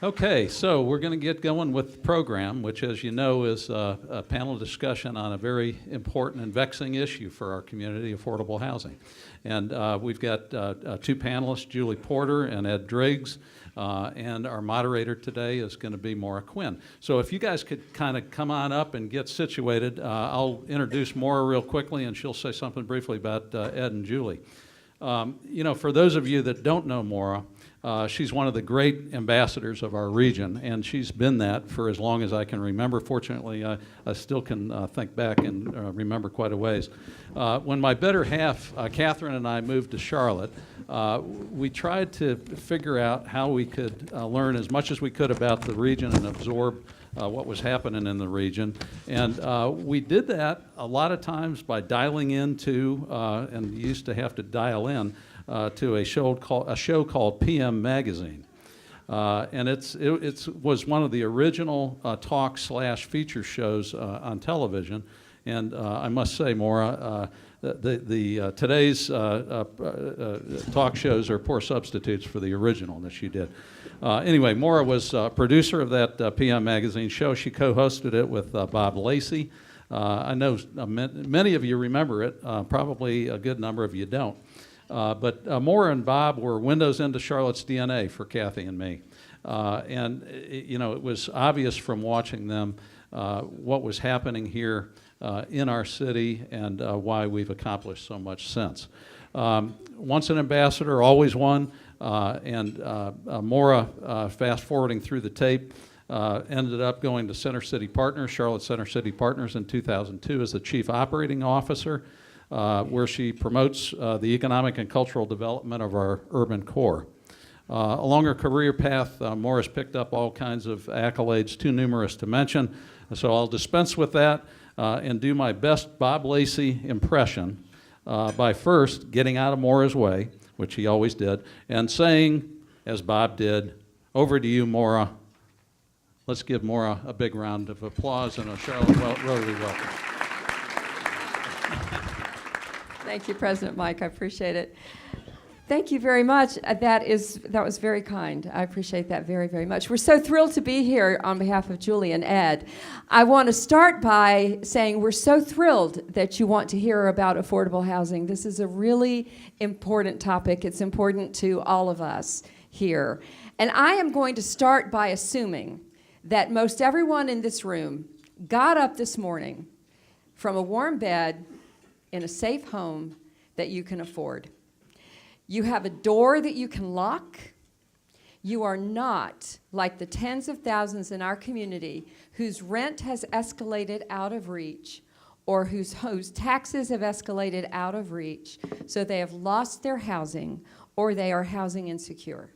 Okay, so we're going to get going with the program, which, as you know, is a panel discussion on a very important and vexing issue for our community, affordable housing. And we've got two panelists, Julie Porter and Ed Driggs, and our moderator today is going to be Maura Quinn. So if you guys could kind of come on up and get situated, I'll introduce Maura real quickly, and she'll say something briefly about Ed and Julie. You know, for those of you that don't know Maura, she's one of the great ambassadors of our region, and she's been that for as long as I can remember. Fortunately, I still can think back and remember quite a ways. When my better half, Catherine, and I moved to Charlotte, we tried to figure out how we could learn as much as we could about the region and absorb what was happening in the region. And we did that a lot of times by dialing into, and you used to have to dial in, to a show called PM Magazine. And it was one of the original talk/feature shows on television. And I must say, Maura, today's talk shows are poor substitutes for the original that she did. Anyway, Maura was producer of that PM Magazine show. She co-hosted it with Bob Lacey. I know many of you remember it, probably a good number of you don't. But Maura and Bob were windows into Charlotte's DNA for Kathy and me. And you know, it was obvious from watching them what was happening here in our city and why we've accomplished so much since. Once an ambassador, always one. And Maura, fast forwarding through the tape, ended up going to Center City Partners, Charlotte Center City Partners in 2002 as the Chief Operating Officer, where she promotes the economic and cultural development of our urban core. Along her career path, Maura's picked up all kinds of accolades, too numerous to mention, so I'll dispense with that and do my best Bob Lacey impression by first getting out of Maura's way, which he always did, and saying, as Bob did, "Over to you, Maura." Let's give Maura a big round of applause and a Charlotte Rotary welcome. Thank you, President Mike. I appreciate it. Thank you very much. That was very kind. I appreciate that very, very much. We're so thrilled to be here on behalf of Julie and Ed. I want to start by saying we're so thrilled that you want to hear about affordable housing. This is a really important topic. It's important to all of us here. And I am going to start by assuming that most everyone in this room got up this morning from a warm bed in a safe home that you can afford. You have a door that you can lock. You are not like the tens of thousands in our community whose rent has escalated out of reach or whose taxes have escalated out of reach, so they have lost their housing or they are housing insecure.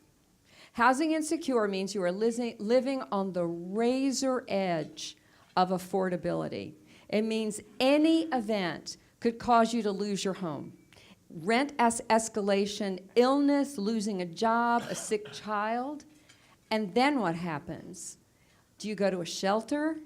Housing insecure means you are living on the razor edge of affordability. It means any event could cause you to lose your home. Rent escalation, illness, losing a job, a sick child. And then what happens? Do you go to a shelter?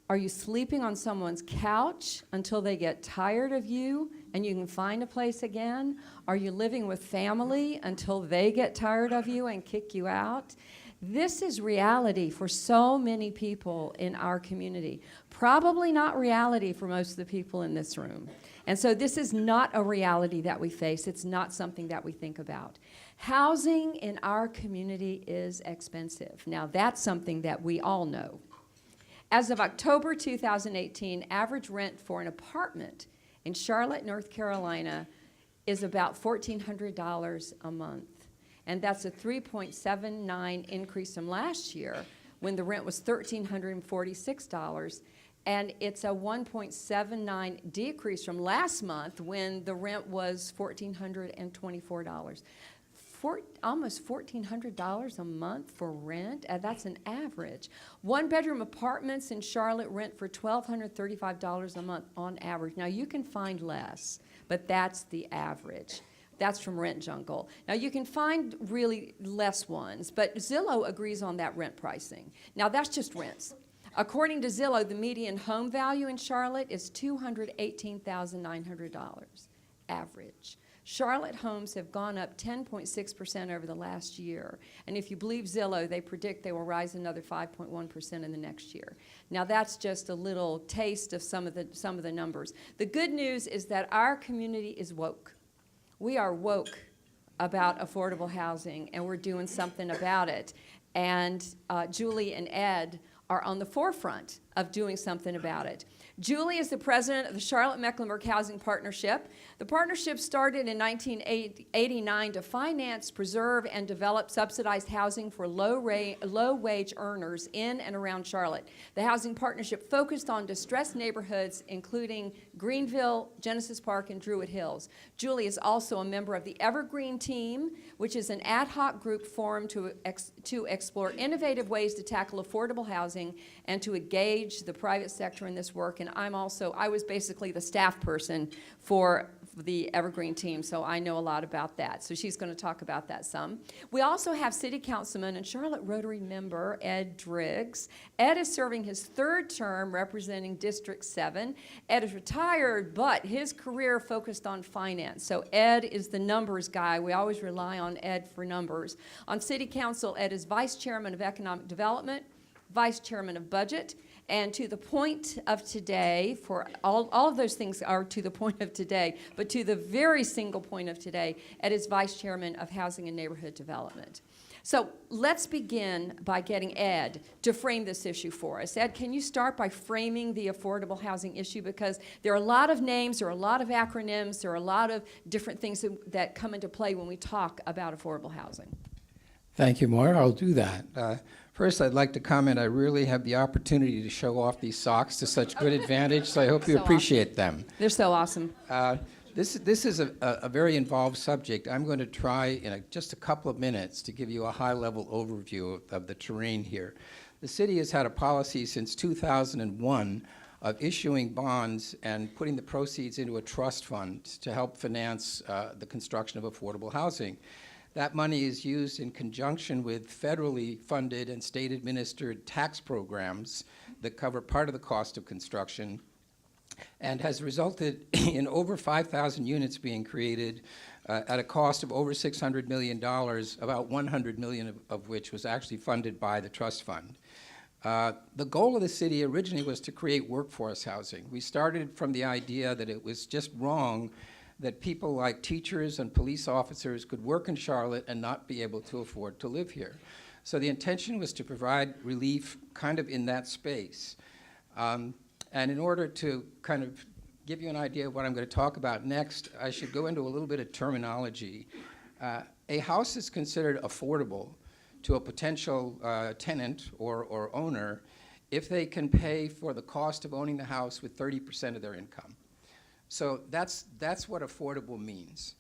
Are you sleeping on someone's couch until they get tired of you and you can find a place again? Are you living with family until they get tired of you and kick you out? This is reality for so many people in our community. Probably not reality for most of the people in this room. And so this is not a reality that we face. It's not something that we think about. Housing in our community is expensive. Now, that's something that we all know. As of October 2018, average rent for an apartment in Charlotte, North Carolina is about $1,400 a month. And that's a 3.79 increase from last year when the rent was $1,346. And it's a 1.79 decrease from last month when the rent was $1,424. Almost $1,400 a month for rent. That's an average. One-bedroom apartments in Charlotte rent for $1,235 a month on average. Now, you can find less, but that's the average. That's from Rent Jungle. Now, you can find really less ones, but Zillow agrees on that rent pricing. Now, that's just rents. According to Zillow, the median home value in Charlotte is $218,900, average. Charlotte homes have gone up 10.6% over the last year. And if you believe Zillow, they predict they will rise another 5.1% in the next year. Now that's just a little taste of some of the numbers. The good news is that our community is woke. We are woke about affordable housing, and we're doing something about it. And Julie and Ed are on the forefront of doing something about it. Julie is the president of the Charlotte-Mecklenburg Housing Partnership. The partnership started in 1989 to finance, preserve, and develop subsidized housing for low-wage earners in and around Charlotte. The housing partnership focused on distressed neighborhoods, including Greenville, Genesis Park, and Druid Hills. Julie is also a member of the Evergreen Team, which is an ad hoc group formed to explore innovative ways to tackle affordable housing and to engage the private sector in this work. And I was basically the staff person for the Evergreen Team, so I know a lot about that. So she's going to talk about that some. We also have City Councilman and Charlotte Rotary member Ed Driggs. Ed is serving his third term representing District 7. Ed is retired, but his career focused on finance. So Ed is the numbers guy. We always rely on Ed for numbers. On City Council, Ed is Vice Chairman of Economic Development, Vice Chairman of Budget, and to the point of today, for all of those things are to the point of today, but to the very single point of today, Ed is Vice Chairman of Housing and Neighborhood Development. So let's begin by getting Ed to frame this issue for us. Ed, can you start by framing the affordable housing issue? Because there are a lot of names, there are a lot of acronyms, there are a lot of different things that come into play when we talk about affordable housing. Thank you, Maura. I'll do that. First, I'd like to comment, I really have the opportunity to show off these socks to such good advantage, so I hope you appreciate them. They're so awesome. This is a very involved subject. I'm going to try in just a couple of minutes to give you a high-level overview of the terrain here. The city has had a policy since 2001 of issuing bonds and putting the proceeds into a trust fund to help finance the construction of affordable housing. That money is used in conjunction with federally funded and state-administered tax programs that cover part of the cost of construction and has resulted in over 5,000 units being created at a cost of over $600 million, about $100 million of which was actually funded by the trust fund. The goal of the city originally was to create workforce housing. We started from the idea that it was just wrong that people like teachers and police officers could work in Charlotte and not be able to afford to live here. So the intention was to provide relief kind of in that space. And in order to kind of give you an idea of what I'm going to talk about next, I should go into a little bit of terminology. A house is considered affordable to a potential tenant or owner if they can pay for the cost of owning the house with 30% of their income. So that's what affordable means.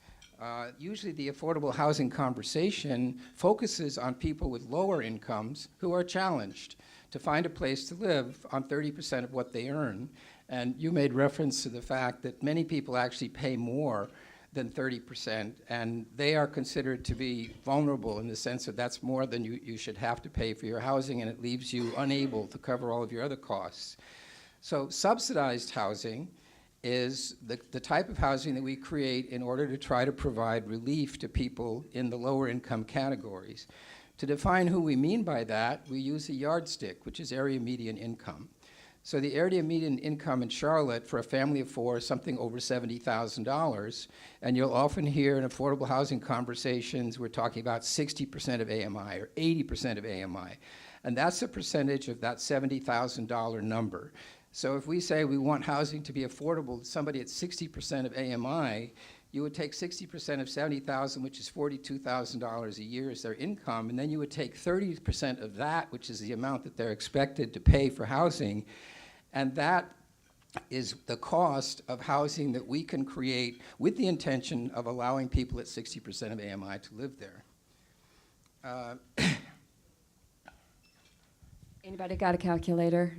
Usually the affordable housing conversation focuses on people with lower incomes who are challenged to find a place to live on 30% of what they earn. And you made reference to the fact that many people actually pay more than 30%, and they are considered to be vulnerable in the sense that that's more than you should have to pay for your housing, and it leaves you unable to cover all of your other costs. So subsidized housing is the type of housing that we create in order to try to provide relief to people in the lower income categories. To define who we mean by that, we use a yardstick, which is area median income. So the area median income in Charlotte for a family of four is something over $70,000, and you'll often hear in affordable housing conversations, we're talking about 60% of AMI or 80% of AMI, and that's a percentage of that $70,000 number. So if we say we want housing to be affordable to somebody at 60% of AMI, you would take 60% of $70,000, which is $42,000 a year as their income, and then you would take 30% of that, which is the amount that they're expected to pay for housing, and that is the cost of housing that we can create with the intention of allowing people at 60% of AMI to live there. Anybody got a calculator?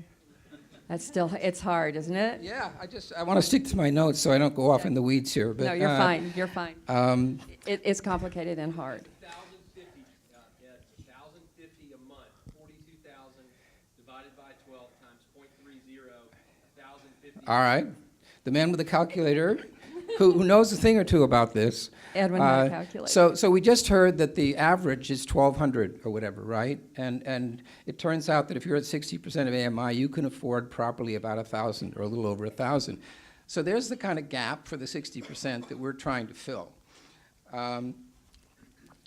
That's still, it's hard, isn't it? Yeah, I want to stick to my notes so I don't go off in the weeds here. But, no, you're fine, you're fine. It's complicated and hard. 1,050 a month, 42,000 divided by 12 times 0.30, 1,050. All right. The man with the calculator who knows a thing or two about this. Edwin, how to calculate. So we just heard that the average is 1,200 or whatever, right? And it turns out that if you're at 60% of AMI, you can afford properly about 1,000 or a little over 1,000. So there's the kind of gap for the 60% that we're trying to fill.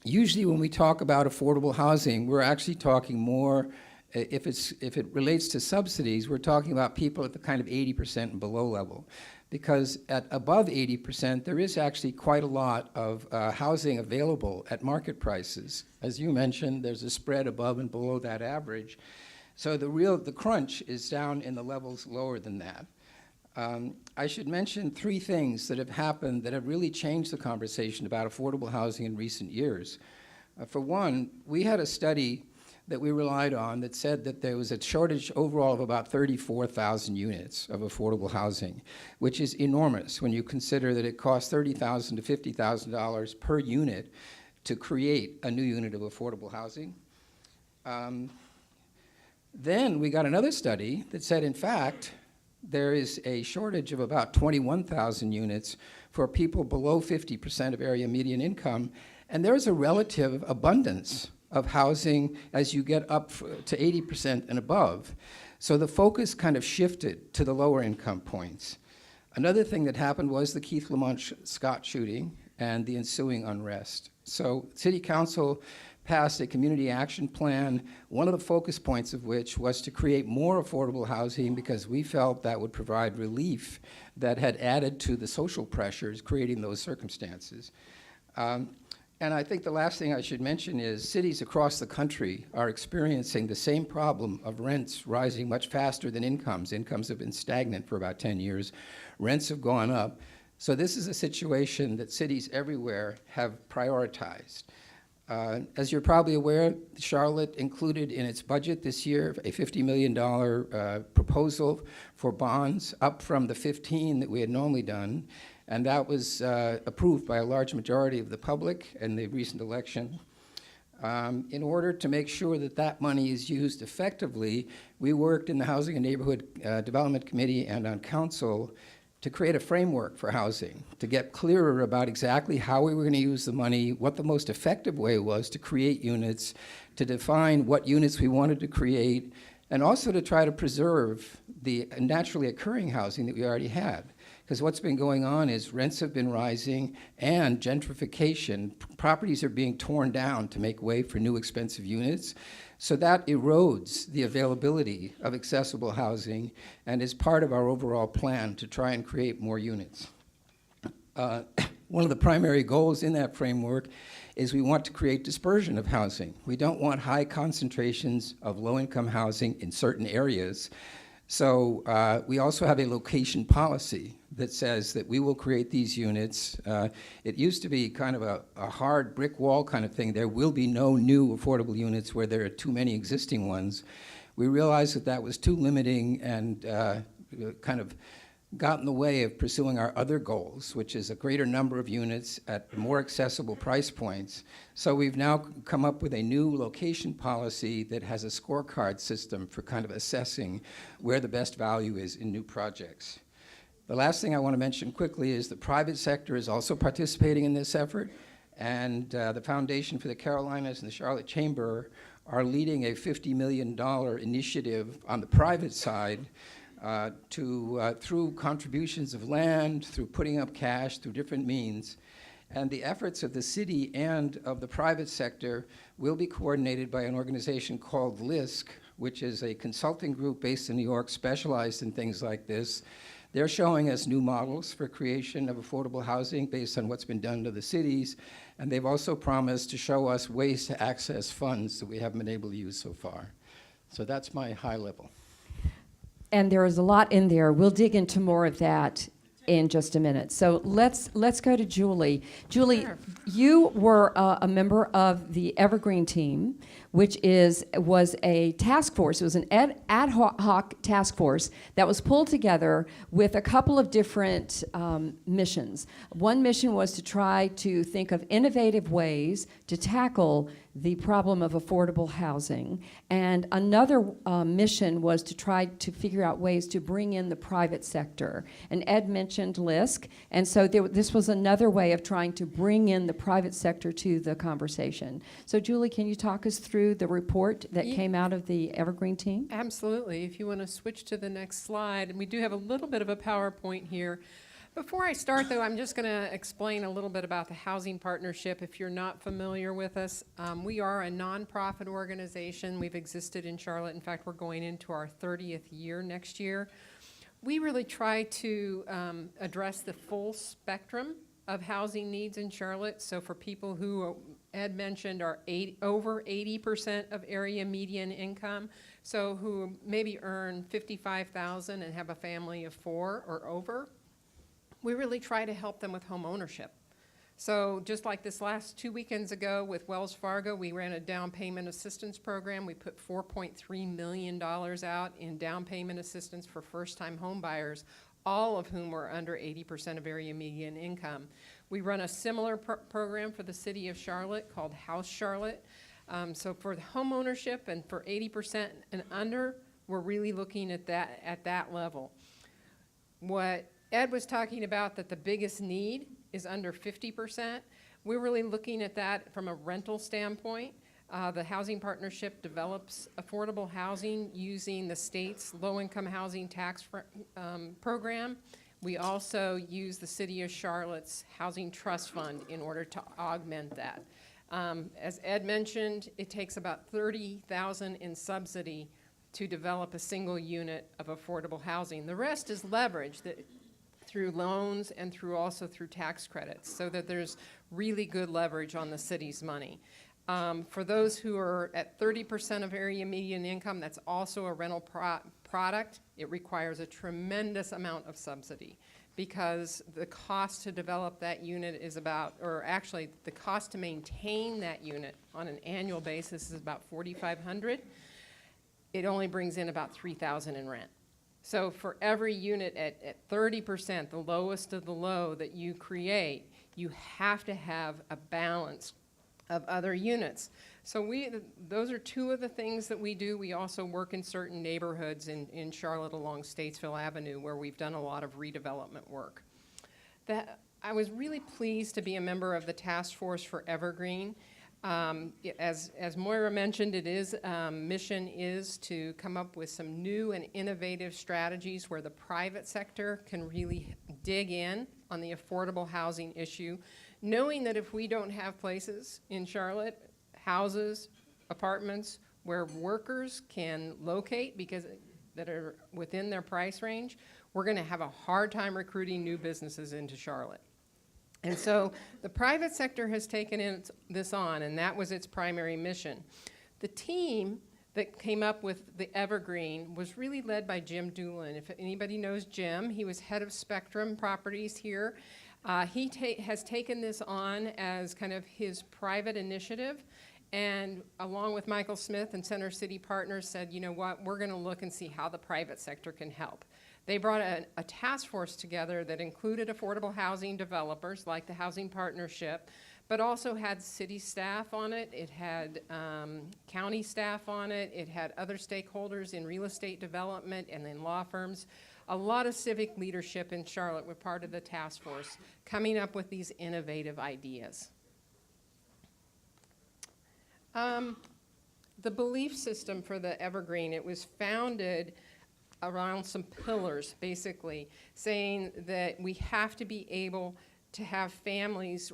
Usually when we talk about affordable housing, we're actually talking more, if it relates to subsidies, we're talking about people at the kind of 80% and below level. Because at above 80%, there is actually quite a lot of housing available at market prices. As you mentioned, there's a spread above and below that average. So the crunch is down in the levels lower than that. I should mention three things that have happened that have really changed the conversation about affordable housing in recent years. For one, we had a study that we relied on that said that there was a shortage overall of about 34,000 units of affordable housing, which is enormous when you consider that it costs $30,000 to $50,000 per unit to create a new unit of affordable housing. Then we got another study that said, in fact, there is a shortage of about 21,000 units for people below 50% of area median income, and there's a relative abundance of housing as you get up to 80% and above. So the focus kind of shifted to the lower income points. Another thing that happened was the Keith Lamont Scott shooting and the ensuing unrest. So City Council passed a community action plan, one of the focus points of which was to create more affordable housing because we felt that would provide relief that had added to the social pressures creating those circumstances. And I think the last thing I should mention is cities across the country are experiencing the same problem of rents rising much faster than incomes. Incomes have been stagnant for about 10 years. Rents have gone up. So this is a situation that cities everywhere have prioritized. As you're probably aware, Charlotte included in its budget this year a $50 million proposal for bonds, up from the 15 that we had normally done. And that was approved by a large majority of the public in the recent election. In order to make sure that that money is used effectively, we worked in the Housing and Neighborhood Development Committee and on council to create a framework for housing, to get clearer about exactly how we were going to use the money, what the most effective way was to create units, to define what units we wanted to create, and also to try to preserve the naturally occurring housing that we already had. Because what's been going on is rents have been rising and gentrification. Properties are being torn down to make way for new expensive units. So that erodes the availability of accessible housing and is part of our overall plan to try and create more units. One of the primary goals in that framework is we want to create dispersion of housing. We don't want high concentrations of low-income housing in certain areas. So we also have a location policy that says that we will create these units. It used to be kind of a hard brick wall kind of thing. There will be no new affordable units where there are too many existing ones. We realized that that was too limiting and kind of got in the way of pursuing our other goals, which is a greater number of units at more accessible price points. So we've now come up with a new location policy that has a scorecard system for kind of assessing where the best value is in new projects. The last thing I want to mention quickly is the private sector is also participating in this effort, and the Foundation for the Carolinas and the Charlotte Chamber are leading a $50 million initiative on the private side through contributions of land, through putting up cash, through different means. And the efforts of the city and of the private sector will be coordinated by an organization called LISC, which is a consulting group based in New York specialized in things like this. They're showing us new models for creation of affordable housing based on what's been done to the cities, and they've also promised to show us ways to access funds that we haven't been able to use so far. So that's my high level. And there is a lot in there. We'll dig into more of that in just a minute. So let's go to Julie. Julie, sure. You were a member of the Evergreen team, which was a task force. It was an ad hoc task force that was pulled together with a couple of different missions. One mission was to try to think of innovative ways to tackle the problem of affordable housing. And another mission was to try to figure out ways to bring in the private sector. And Ed mentioned LISC, and so this was another way of trying to bring in the private sector to the conversation. So Julie, can you talk us through the report that came out of the Evergreen team? Absolutely. If you want to switch to the next slide, and we do have a little bit of a PowerPoint here. Before I start, though, I'm just going to explain a little bit about the Housing Partnership. If you're not familiar with us, we are a nonprofit organization. We've existed in Charlotte. In fact, we're going into our 30th year next year. We really try to address the full spectrum of housing needs in Charlotte. So for people who, Ed mentioned, are over 80% of area median income, so who maybe earn $55,000 and have a family of 4 or over, we really try to help them with home ownership. So just like this last 2 weekends ago with Wells Fargo, we ran a down payment assistance program. We put $4.3 million out in down payment assistance for first-time home buyers, all of whom were under 80% of area median income. We run a similar program for the city of Charlotte called House Charlotte. So for the home ownership and for 80% and under, we're really looking at that level. What Ed was talking about, that the biggest need is under 50%. We're really looking at that from a rental standpoint. The Housing Partnership develops affordable housing using the state's low-income housing tax program. We also use the City of Charlotte's Housing Trust Fund in order to augment that. As Ed mentioned, it takes about $30,000 in subsidy to develop a single unit of affordable housing. The rest is leverage through loans and also through tax credits, so that there's really good leverage on the city's money. For those who are at 30% of area median income, that's also a rental product. It requires a tremendous amount of subsidy because the cost to develop that unit is about, or actually the cost to maintain that unit on an annual basis is about $4,500. It only brings in about $3,000 in rent. So for every unit at 30%, the lowest of the low that you create, you have to have a balance of other units. So those are two of the things that we do. We also work in certain neighborhoods in Charlotte along Statesville Avenue where we've done a lot of redevelopment work. I was really pleased to be a member of the task force for Evergreen. As Moira mentioned, mission is to come up with some new and innovative strategies where the private sector can really dig in on the affordable housing issue, knowing that if we don't have places in Charlotte, houses, apartments, where workers can locate that are within their price range, we're going to have a hard time recruiting new businesses into Charlotte. And so the private sector has taken this on, and that was its primary mission. The team that came up with the Evergreen was really led by Jim Doolin. If anybody knows Jim, he was head of Spectrum Properties here. He has taken this on as kind of his private initiative, and along with Michael Smith and Center City Partners said, you know what, we're going to look and see how the private sector can help. They brought a task force together that included affordable housing developers like the Housing Partnership, but also had city staff on it. It had county staff on it. It had other stakeholders in real estate development and in law firms. A lot of civic leadership in Charlotte were part of the task force, coming up with these innovative ideas. The belief system for the Evergreen, it was founded around some pillars, basically, saying that we have to be able to have families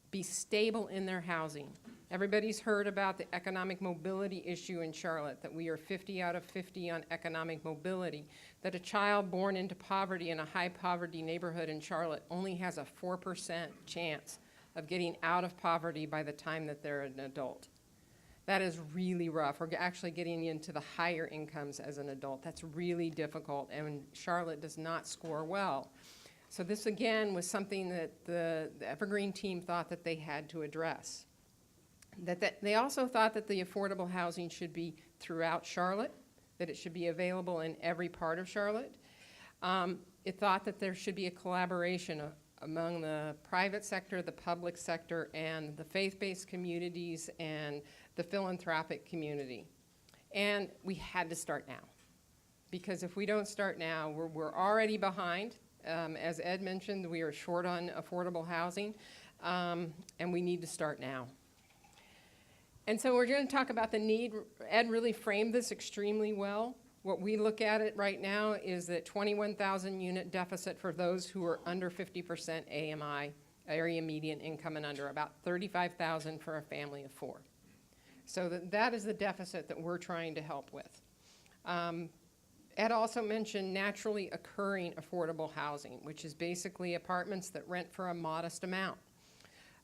be stable in their housing. Everybody's heard about the economic mobility issue in Charlotte, that we are 50 out of 50 on economic mobility, that a child born into poverty in a high poverty neighborhood in Charlotte only has a 4% chance of getting out of poverty by the time that they're an adult. That is really rough. We're actually getting into the higher incomes as an adult. That's really difficult, and Charlotte does not score well. So this, again, was something that the Evergreen team thought that they had to address. They also thought that the affordable housing should be throughout Charlotte, that it should be available in every part of Charlotte. It thought that there should be a collaboration among the private sector, the public sector, and the faith-based communities and the philanthropic community. And we had to start now, because if we don't start now, we're already behind. As Ed mentioned, we are short on affordable housing, and we need to start now. And so we're going to talk about the need. Ed really framed this extremely well. What we look at it right now is that 21,000 unit deficit for those who are under 50% AMI, area median income and under, about 35,000 for a family of 4. So that is the deficit that we're trying to help with. Ed also mentioned naturally occurring affordable housing, which is basically apartments that rent for a modest amount.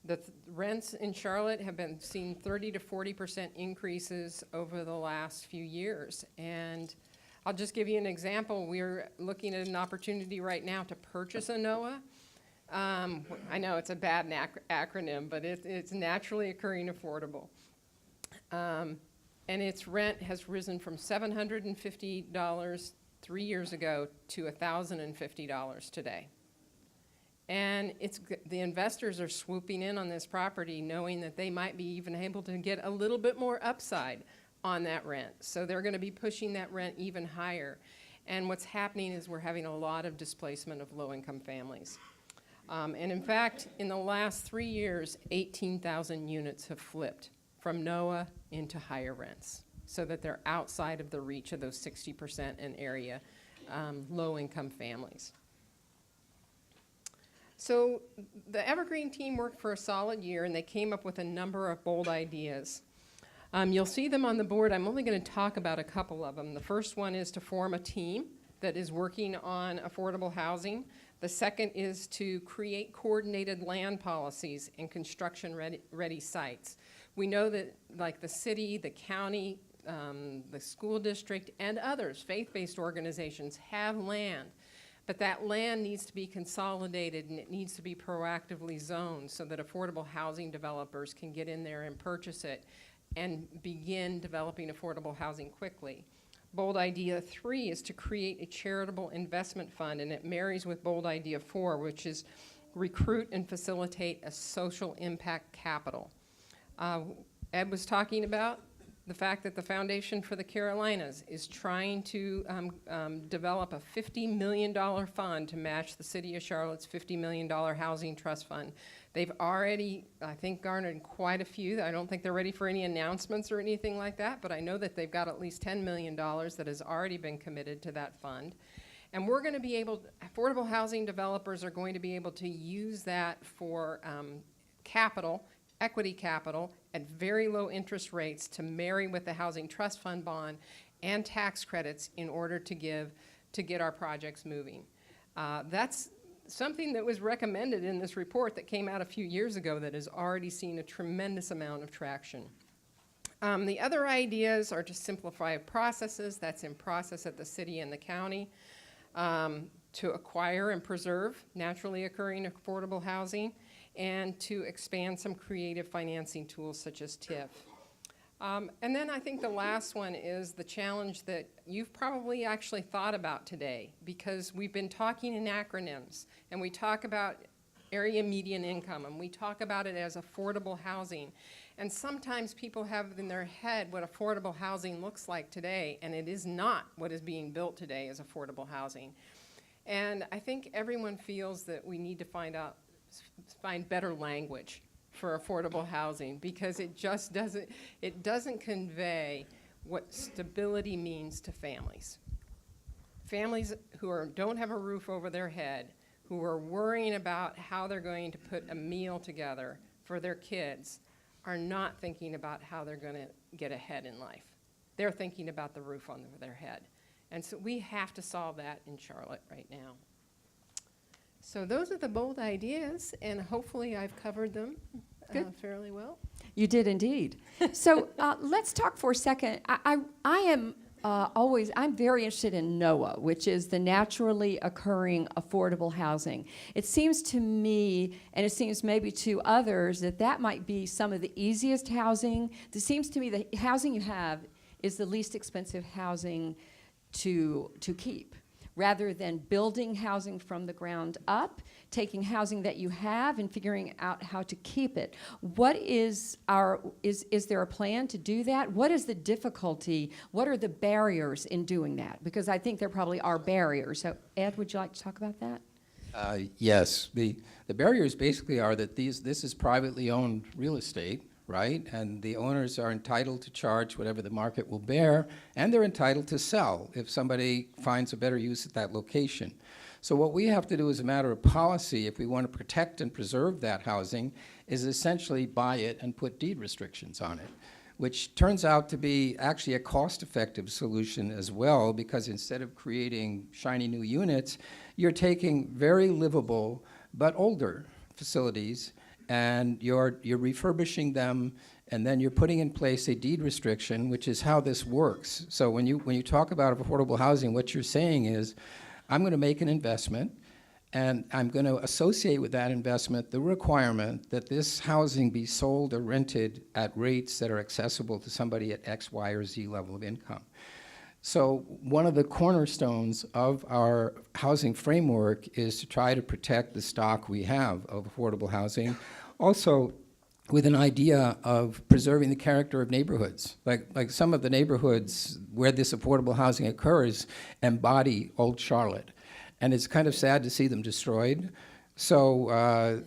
The rents in Charlotte have been seeing 30 to 40% increases over the last few years. And I'll just give you an example. We're looking at an opportunity right now to purchase a NOAA. I know it's a bad acronym, but it's naturally occurring affordable. And its rent has risen from $750 3 years ago to $1,050 today. And the investors are swooping in on this property knowing that they might be even able to get a little bit more upside on that rent. So they're going to be pushing that rent even higher. And what's happening is we're having a lot of displacement of low-income families. And in fact, in the last 3 years, 18,000 units have flipped from NOAA into higher rents, so that they're outside of the reach of those 60% in area low-income families. So the Evergreen team worked for a solid year, and they came up with a number of bold ideas. You'll see them on the board. I'm only going to talk about a couple of them. The first one is to form a team that is working on affordable housing. The second is to create coordinated land policies and construction-ready sites. We know that, like the city, the county, the school district, and others, faith-based organizations, have land. But that land needs to be consolidated, and it needs to be proactively zoned so that affordable housing developers can get in there and purchase it and begin developing affordable housing quickly. Bold idea 3 is to create a charitable investment fund, and it marries with bold idea 4, which is recruit and facilitate a social impact capital. Ed was talking about the fact that the Foundation for the Carolinas is trying to develop a $50 million fund to match the City of Charlotte's $50 million housing trust fund. They've already, I think, garnered quite a few. I don't think they're ready for any announcements or anything like that, but I know that they've got at least $10 million that has already been committed to that fund. And we're going to be able, affordable housing developers are going to be able to use that for capital, equity capital, at very low interest rates to marry with the Housing Trust Fund bond and tax credits in order to get our projects moving. That's something that was recommended in this report that came out a few years ago that has already seen a tremendous amount of traction. The other ideas are to simplify processes. That's in process at the city and the county, to acquire and preserve naturally occurring affordable housing, and to expand some creative financing tools such as TIF. And then I think the last one is the challenge that you've probably actually thought about today, because we've been talking in acronyms, and we talk about area median income, and we talk about it as affordable housing. And sometimes people have in their head what affordable housing looks like today, and it is not what is being built today as affordable housing. And I think everyone feels that we need to find better language for affordable housing, because it just doesn't convey what stability means to families. Families who don't have a roof over their head, who are worrying about how they're going to put a meal together for their kids, are not thinking about how they're going to get ahead in life. They're thinking about the roof on their head. And so we have to solve that in Charlotte right now. So those are the bold ideas, and hopefully I've covered them fairly well. You did indeed. So let's talk for a second. I'm very interested in NOAA, which is the naturally occurring affordable housing. It seems to me, and it seems maybe to others, that might be some of the easiest housing. It seems to me the housing you have is the least expensive housing to keep. rather than building housing from the ground up, taking housing that you have and figuring out how to keep it. What is is there a plan to do that? What is the difficulty? What are the barriers in doing that? Because I think there probably are barriers. So Ed, would you like to talk about that? Yes, the barriers basically are that this is privately owned real estate, right? And the owners are entitled to charge whatever the market will bear, and they're entitled to sell if somebody finds a better use at that location. So what we have to do as a matter of policy, if we want to protect and preserve that housing, is essentially buy it and put deed restrictions on it, which turns out to be actually a cost-effective solution as well, because instead of creating shiny new units, you're taking very livable but older facilities and you're refurbishing them, and then you're putting in place a deed restriction, which is how this works. So when you talk about affordable housing, what you're saying is, I'm going to make an investment, and I'm going to associate with that investment the requirement that this housing be sold or rented at rates that are accessible to somebody at X, Y, or Z level of income. So one of the cornerstones of our housing framework is to try to protect the stock we have of affordable housing, also with an idea of preserving the character of neighborhoods. Like some of the neighborhoods where this affordable housing occurs embody Old Charlotte. And it's kind of sad to see them destroyed. So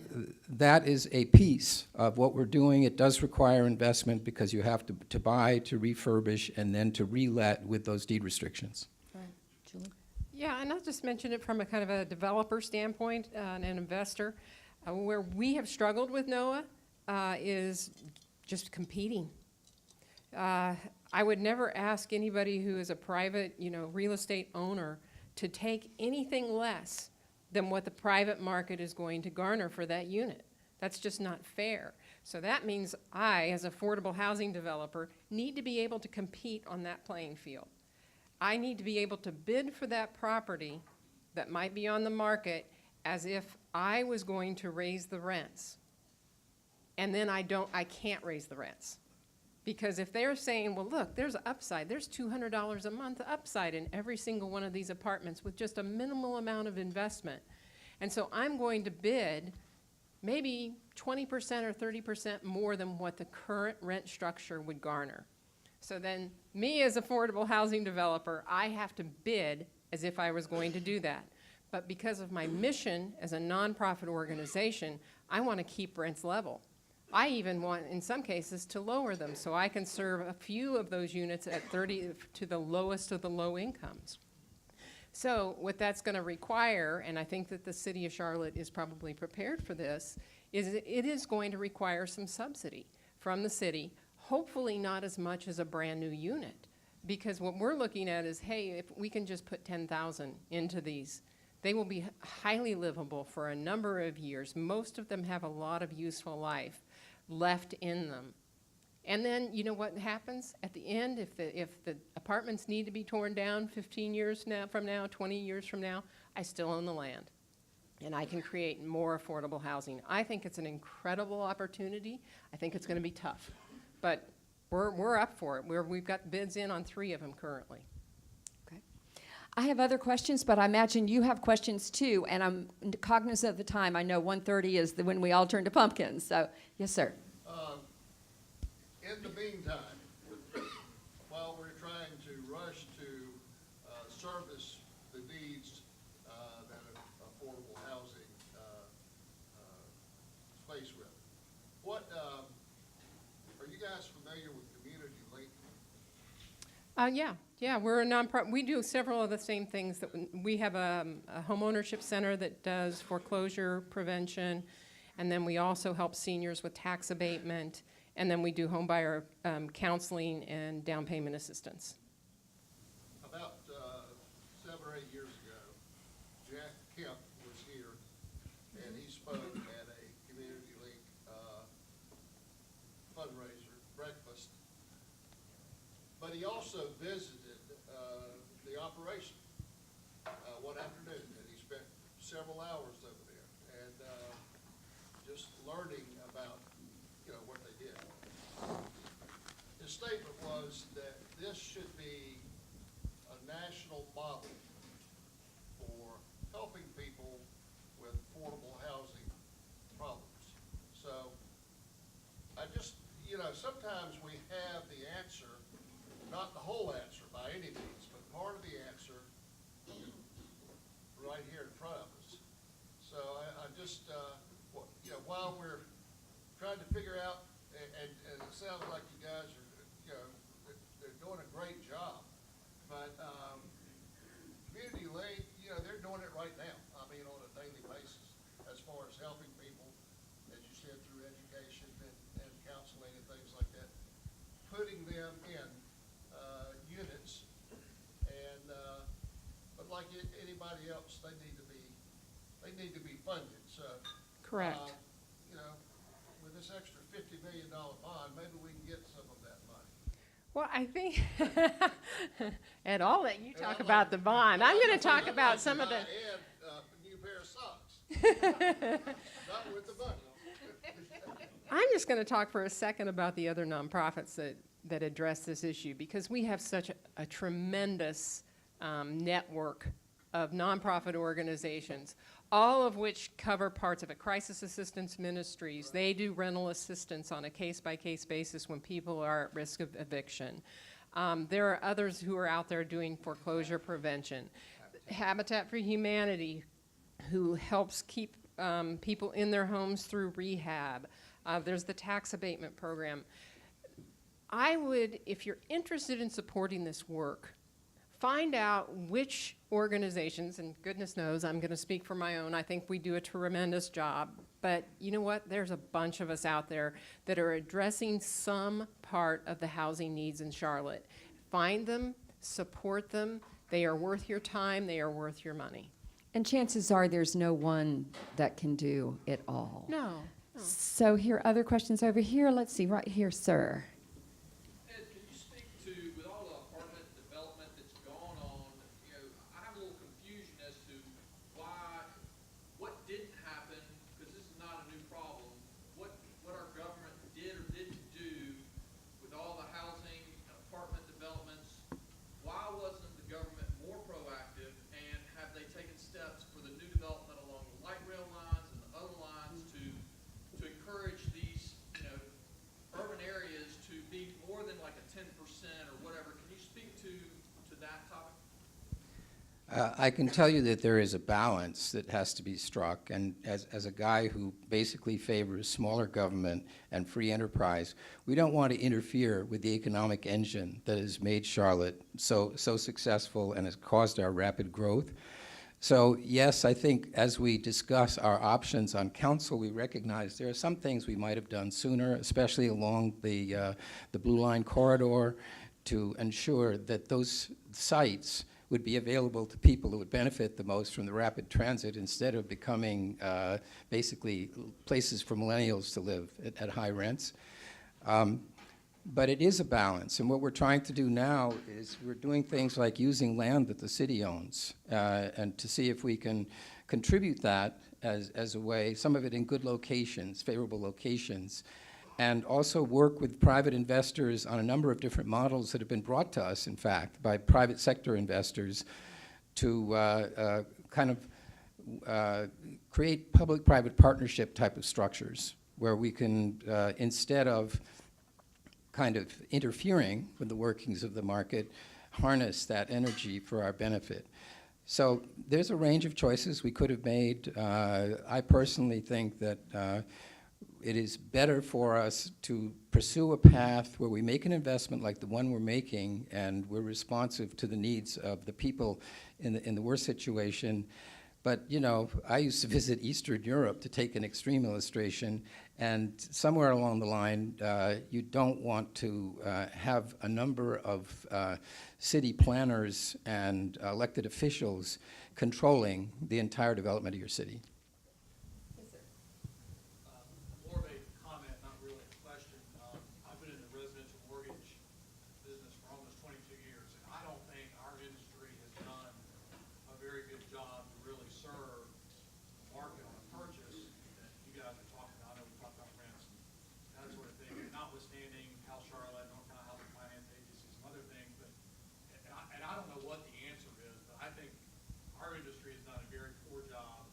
that is a piece of what we're doing. It does require investment because you have to buy, to refurbish, and then to re-let with those deed restrictions. Right. Julie? Yeah, and I'll just mention it from a kind of a developer standpoint and an investor. Where we have struggled with NOAA is just competing. I would never ask anybody who is a private, real estate owner to take anything less than what the private market is going to garner for that unit. That's just not fair. So that means I, as an affordable housing developer, need to be able to compete on that playing field. I need to be able to bid for that property that might be on the market as if I was going to raise the rents. And then I can't raise the rents. Because if they're saying, well, look, there's an upside, there's $200 a month upside in every single one of these apartments with just a minimal amount of investment. And so I'm going to bid maybe 20% or 30% more than what the current rent structure would garner. So then me as affordable housing developer, I have to bid as if I was going to do that. But because of my mission as a nonprofit organization, I want to keep rents level. I even want, in some cases, to lower them so I can serve a few of those units at 30 to the lowest of the low incomes. So what that's going to require, and I think that the city of Charlotte is probably prepared for this, is it is going to require some subsidy from the city, hopefully not as much as a brand new unit. Because what we're looking at is, hey, if we can just put 10,000 into these, they will be highly livable for a number of years. Most of them have a lot of useful life left in them. And then, you know what happens at the end? If the apartments need to be torn down 15 years from now, 20 years from now, I still own the land. And I can create more affordable housing. I think it's an incredible opportunity. I think it's going to be tough. But we're up for it. We've got bids in on 3 of them currently. I have other questions, but I imagine you have questions too, and I'm cognizant of the time. I know 1:30 is when we all turn to pumpkins, so yes, sir. In the meantime, while we're trying to rush to service the needs that affordable housing face with, what are you guys familiar with Community Link? Yeah, we're a nonprofit. We do several of the same things. That we have a home ownership center that does foreclosure prevention, and then we also help seniors with tax abatement, and then we do home buyer counseling and down payment assistance. About 7 or 8 years ago, Jack Kemp was here, and he spoke at a Community Link fundraiser breakfast. But he also visited the operation one afternoon, and he spent several hours over there, and just learning about what they did. His statement was that this should be a national model whole answer by any means, but part of the answer right here in front of us. So I just, while we're trying to figure out, and it sounds like you guys are, they're doing a great job, but Community Link, they're doing it right now. I mean, on a daily basis, as far as helping people, as you said, through education and counseling and things like that, putting them in units, and but like anybody else, they need to be funded. So Correct. With this extra $50 million bond, maybe we can get some of that money. Well, I think, Ed, I'll let you talk about the bond. I'm going to talk about some of the. And a new pair of socks. Not with the money. I'm just going to talk for a second about the other nonprofits that address this issue, because we have such a tremendous network of nonprofit organizations, all of which cover parts of it. Crisis Assistance Ministries, they do rental assistance on a case-by-case basis when people are at risk of eviction. There are others who are out there doing foreclosure prevention. Habitat for Humanity, who helps keep people in their homes through rehab. There's the tax abatement program. I would, if you're interested in supporting this work, find out which organizations, and goodness knows I'm going to speak for my own. I think we do a tremendous job. But you know what? There's a bunch of us out there that are addressing some part of the housing needs in Charlotte. Find them, support them. They are worth your time. They are worth your money. And chances are there's no one that can do it all. No. So here, other questions over here. Let's see, right here, sir. Ed, can you speak to, with all the apartment development that's gone on, I have a little confusion as to what didn't happen, because this is not a new problem, what our government did or didn't do with all the housing and apartment developments. Why wasn't the government more proactive, and have they taken steps for the new development along the light rail lines and the other lines to encourage these, urban areas to be more than like a 10% or whatever? Can you speak to that topic? I can tell you that there is a balance that has to be struck, and as a guy who basically favors smaller government and free enterprise, we don't want to interfere with the economic engine that has made Charlotte so successful and has caused our rapid growth. So yes, I think as we discuss our options on council, we recognize there are some things we might have done sooner, especially along the Blue Line corridor, to ensure that those sites would be available to people who would benefit the most from the rapid transit, instead of becoming basically places for millennials to live at high rents. But it is a balance, and what we're trying to do now is we're doing things like using land that the city owns, and to see if we can contribute that as a way, some of it in good locations, favorable locations, and also work with private investors on a number of different models that have been brought to us, in fact, by private sector investors to create public-private partnership type of structures where we can, instead of kind of interfering with the workings of the market, harness that energy for our benefit. So there's a range of choices we could have made. I personally think that it is better for us to pursue a path where we make an investment like the one we're making, and we're responsive to the needs of the people in the worst situation. But, I used to visit Eastern Europe, to take an extreme illustration, and somewhere along the line, you don't want to have a number of city planners and elected officials controlling the entire development of your city. More of a comment, not really a question. I've been in the residential mortgage business for almost 22 years, and I don't think our industry has done a very good job to really serve the market on a purchase that you guys are talking about. I know we talked about rents and that sort of thing, notwithstanding House Charlotte, North Carolina Housing Finance Agency, some other things. But and I don't know what the answer is, but I think our industry has done a very poor job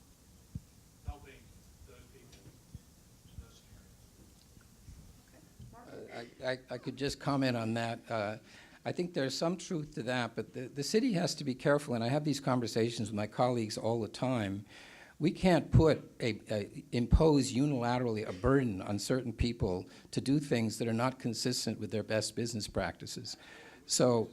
helping those people in those scenarios. I could just comment on that. I think there's some truth to that, but the city has to be careful, and I have these conversations with my colleagues all the time. We can't impose unilaterally a burden on certain people to do things that are not consistent with their best business practices. So,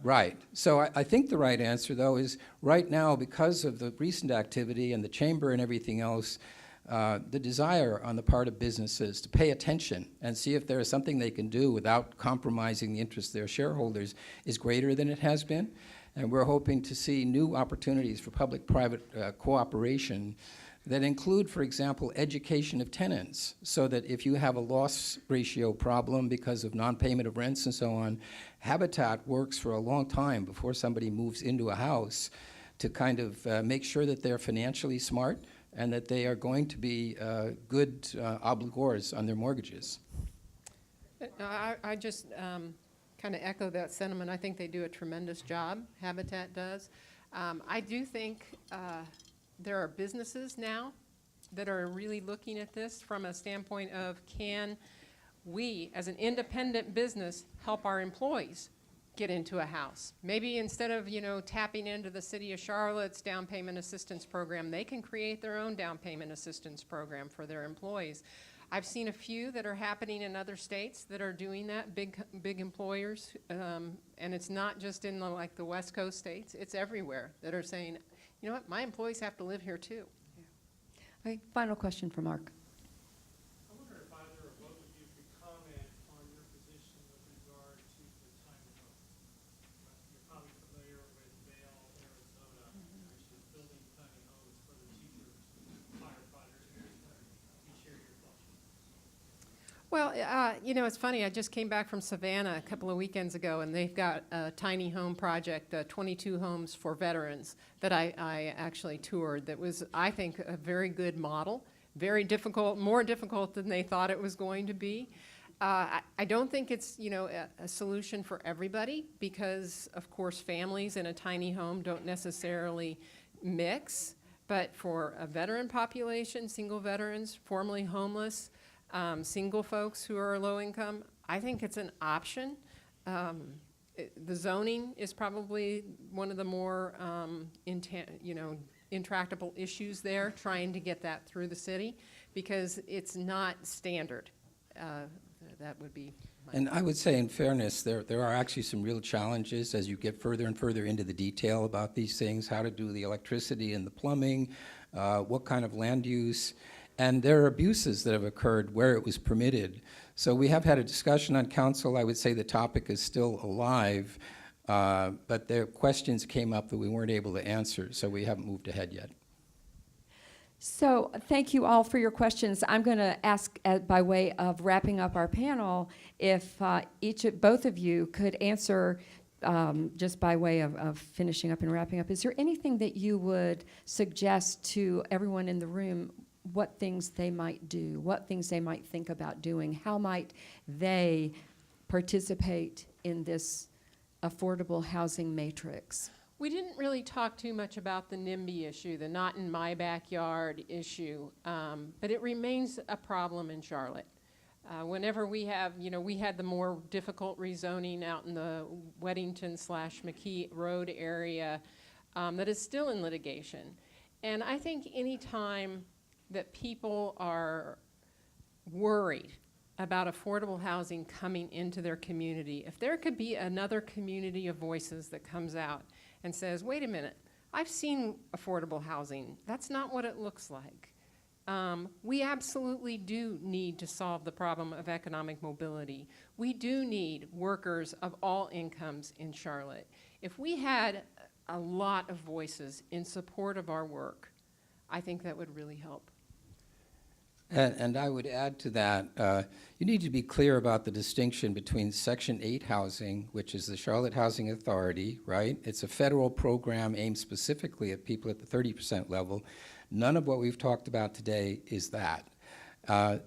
right. So I think the right answer, though, is right now, because of the recent activity and the chamber and everything else, the desire on the part of businesses to pay attention and see if there is something they can do without compromising the interests of their shareholders is greater than it has been. And we're hoping to see new opportunities for public-private cooperation that include, for example, education of tenants, so that if you have a loss ratio problem because of non-payment of rents and so on, Habitat works for a long time before somebody moves into a house to kind of make sure that they're financially smart and that they are going to be good obligors on their mortgages. I just kind of echo that sentiment. I think they do a tremendous job, Habitat does. I do think there are businesses now that are really looking at this from a standpoint of, can we, as an independent business, help our employees get into a house? Maybe instead of, tapping into the City of Charlotte's down payment assistance program, they can create their own down payment assistance program for their employees. I've seen a few that are happening in other states that are doing that, big employers, and it's not just in the West Coast states, it's everywhere, that are saying, you know what, my employees have to live here too. Okay, final question for Mark. I wonder if either or both of you could comment on your position with regard to the tiny homes. You're probably familiar with Vail, Arizona, which is building tiny homes for the teachers, firefighters, and you share your thoughts. Well, it's funny. I just came back from Savannah a couple of weekends ago, and they've got a tiny home project, 22 homes for veterans, that I actually toured. That was, I think, a very good model. Very difficult, more difficult than they thought it was going to be. I don't think it's, a solution for everybody, because, of course, families in a tiny home don't necessarily mix. But for a veteran population, single veterans, formerly homeless, single folks who are low income, I think it's an option. The zoning is probably one of the more intractable issues there, trying to get that through the city, because it's not standard. That would be my And I would say, in fairness, there are actually some real challenges as you get further and further into the detail about these things, how to do the electricity and the plumbing, what kind of land use. And there are abuses that have occurred where it was permitted. So we have had a discussion on council. I would say the topic is still alive, but there questions came up that we weren't able to answer, so we haven't moved ahead yet. So thank you all for your questions. I'm going to ask, by way of wrapping up our panel, if both of you could answer, just by way of finishing up and wrapping up, is there anything that you would suggest to everyone in the room, what things they might do, what things they might think about doing, how might they participate in this affordable housing matrix? We didn't really talk too much about the NIMBY issue, the not in my backyard issue, but it remains a problem in Charlotte. Whenever we have, we had the more difficult rezoning out in the Weddington/McKee Road area that is still in litigation. And I think any time that people are worried about affordable housing coming into their community, if there could be another community of voices that comes out and says, wait a minute, I've seen affordable housing. That's not what it looks like. We absolutely do need to solve the problem of economic mobility. We do need workers of all incomes in Charlotte. If we had a lot of voices in support of our work, I think that would really help. And I would add to that, you need to be clear about the distinction between Section 8 housing, which is the Charlotte Housing Authority, right? It's a federal program aimed specifically at people at the 30% level. None of what we've talked about today is that.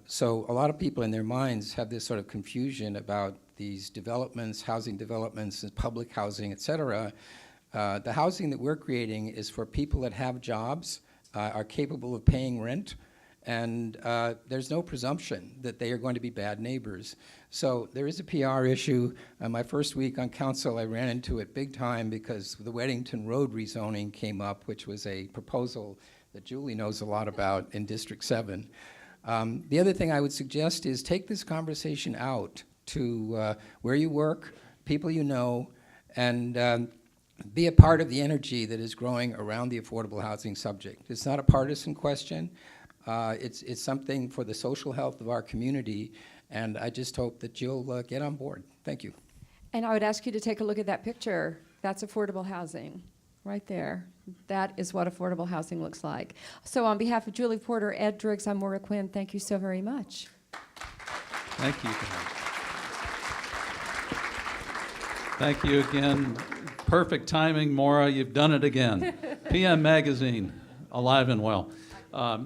So a lot of people in their minds have this sort of confusion about these developments, housing developments, and public housing, et cetera. The housing that we're creating is for people that have jobs, are capable of paying rent, and there's no presumption that they are going to be bad neighbors. So there is a PR issue. My first week on council, I ran into it big time because the Weddington Road rezoning came up, which was a proposal that Julie knows a lot about in District 7. The other thing I would suggest is take this conversation out to where you work, people you know, and be a part of the energy that is growing around the affordable housing subject. It's not a partisan question. It's something for the social health of our community, and I just hope that you'll get on board. Thank you. And I would ask you to take a look at that picture. That's affordable housing, right there. That is what affordable housing looks like. So on behalf of Julie Porter, Ed Driggs, I'm Maura Quinn. Thank you so very much. Thank you. Thank you again. Perfect timing, Maura. You've done it again. PM Magazine, alive and well.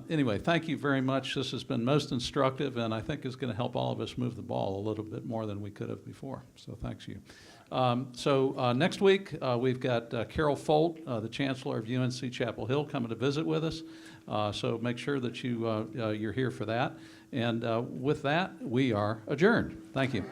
Anyway, thank you very much. This has been most instructive, and I think is going to help all of us move the ball a little bit more than we could have before. So thanks you. Next week, we've got Carol Folt, the Chancellor of UNC Chapel Hill, coming to visit with us. So make sure that you're here for that. And with that, we are adjourned. Thank you.